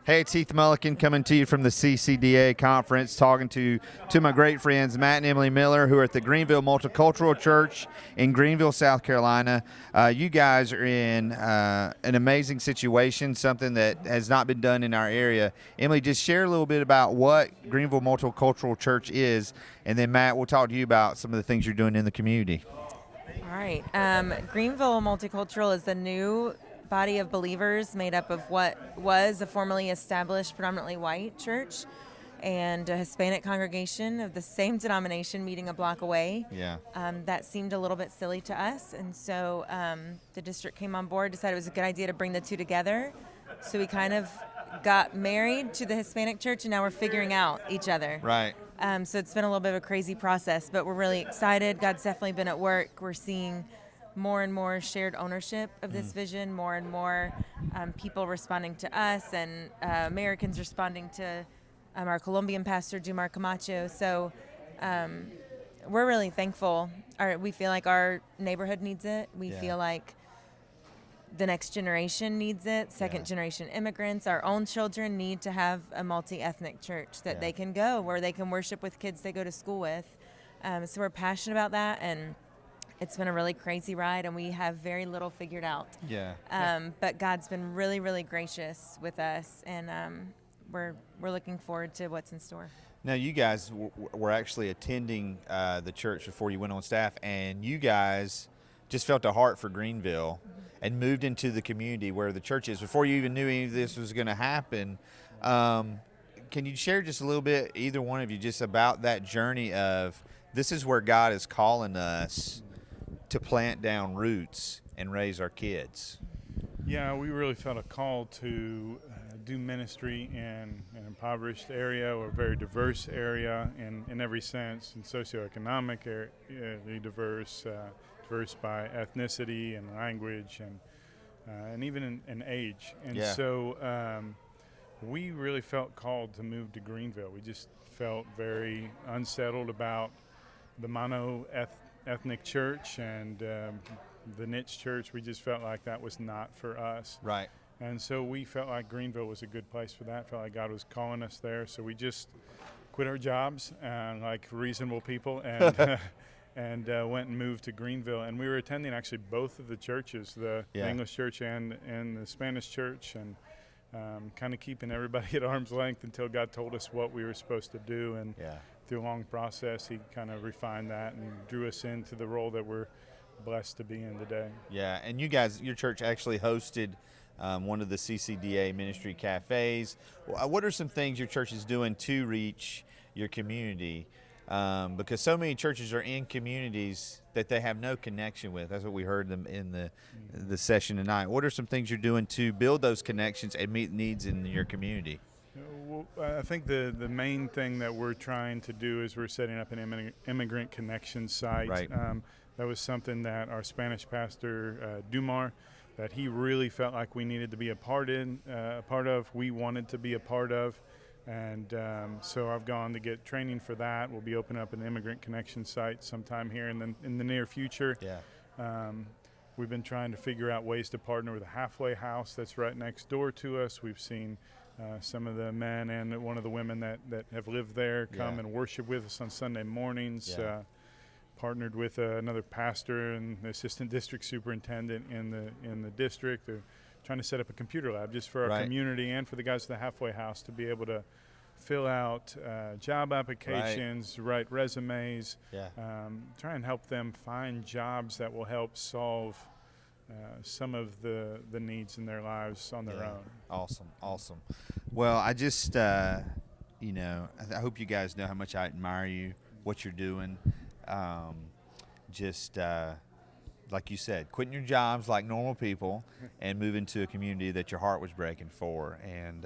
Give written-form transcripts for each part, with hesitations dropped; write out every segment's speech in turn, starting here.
Hey, it's Heath Mullikin coming to you from the CCDA conference, talking to my great friends Matt and Emily Miller, who are at the Greenville Multicultural Church in Greenville, South Carolina. You guys are in an amazing situation, something that has not been done in our area. Emily, just share a little bit about what Greenville Multicultural Church is, and then Matt, we'll talk to you about some of the things you're doing in the community. All right. Greenville Multicultural is the new body of believers made up of what was a formerly established predominantly white church and a Hispanic congregation of the same denomination meeting a block away. Yeah. That seemed a little bit silly to us, and so the district came on board, decided it was a good idea to bring the two together. So we kind of got married to the Hispanic church, and now we're figuring out each other. Right. So it's been a little bit of a crazy process, but we're really excited. God's definitely been at work. We're seeing more and more shared ownership of this vision, more and more people responding to us, and Americans responding to our Colombian pastor, Dumar Camacho. So we're really thankful. We feel like our neighborhood needs it. We feel like the next generation needs it. Second generation immigrants, our own children need to have a multi-ethnic church that they can go, where they can worship with kids they go to school with. So we're passionate about that, and it's been a really crazy ride, and we have very little figured out. But God's been really, really gracious with us, and we're looking forward to what's in store. Now, you guys were actually attending the church before you went on staff, and you guys just felt a heart for Greenville and moved into the community where the church is before you even knew any of this was going to happen. Can you share just a little bit, either one of you, just about that journey of this is where God is calling us to plant down roots and raise our kids? Yeah, we really felt a call to do ministry in an impoverished area or a very diverse area in every sense, and socioeconomic diverse by ethnicity and language and even in age. And so we really felt called to move to Greenville. We just felt very unsettled about the mono-ethnic church and the niche church. We just felt like that was not for us. Right. And so we felt like Greenville was a good place for that. Felt like God was calling us there. So we just quit our jobs like reasonable people and and went and moved to Greenville. And we were attending actually both of the churches, the English church and the Spanish church, and kind of keeping everybody at arm's length until God told us what we were supposed to do. And through a long process, he kind of refined that and drew us into the role that we're blessed to be in today. Yeah, and you guys, your church actually hosted one of the CCDA ministry cafes. What are some things your church is doing to reach your community? Because so many churches are in communities that they have no connection with. That's what we heard them in the session tonight. What are some things you're doing to build those connections and meet needs in your community? Well, I think the main thing that we're trying to do is we're setting up an immigrant connection site. Right. That was something that our Spanish pastor, Dumar, that he really felt like we needed to be a part of, we wanted to be a part of. And so I've gone to get training for that. We'll be opening up an immigrant connection site sometime here in the near future. We've been trying to figure out ways to partner with a halfway house that's right next door to us. We've seen some of the men and one of the women that have lived there come and worship with us on Sunday mornings. Partnered with another pastor and the assistant district superintendent in the district. They're trying to set up a computer lab just for our community and for the guys at the halfway house to be able to fill out job applications, write resumes, try and help them find jobs that will help solve some of the needs in their lives on their own. Awesome. Well, I just, I hope you guys know how much I admire you, what you're doing. Like you said, quitting your jobs like normal people and moving to a community that your heart was breaking for. And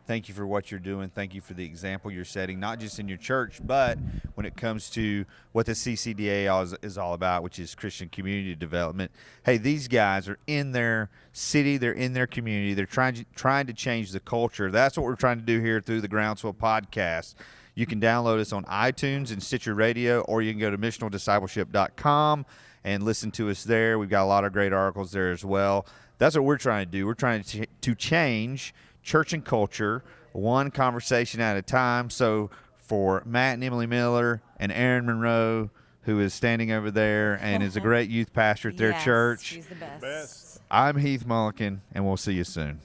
thank you for what you're doing. Thank you for the example you're setting, not just in your church, but when it comes to what the CCDA is all about, which is Christian community development. Hey, these guys are in their city. They're in their community. They're trying to change the culture. That's what we're trying to do here through the Groundswell podcast. You can download us on iTunes and Stitcher Radio, or you can go to missionaldiscipleship.com and listen to us there. We've got a lot of great articles there as well. That's what we're trying to do. We're trying to change church and culture, one conversation at a time. So for Matt and Emily Miller and Aaron Monroe, who is standing over there and is a great youth pastor at their Yes, church, she's the best. Best. I'm Heath Mullikin, and we'll see you soon.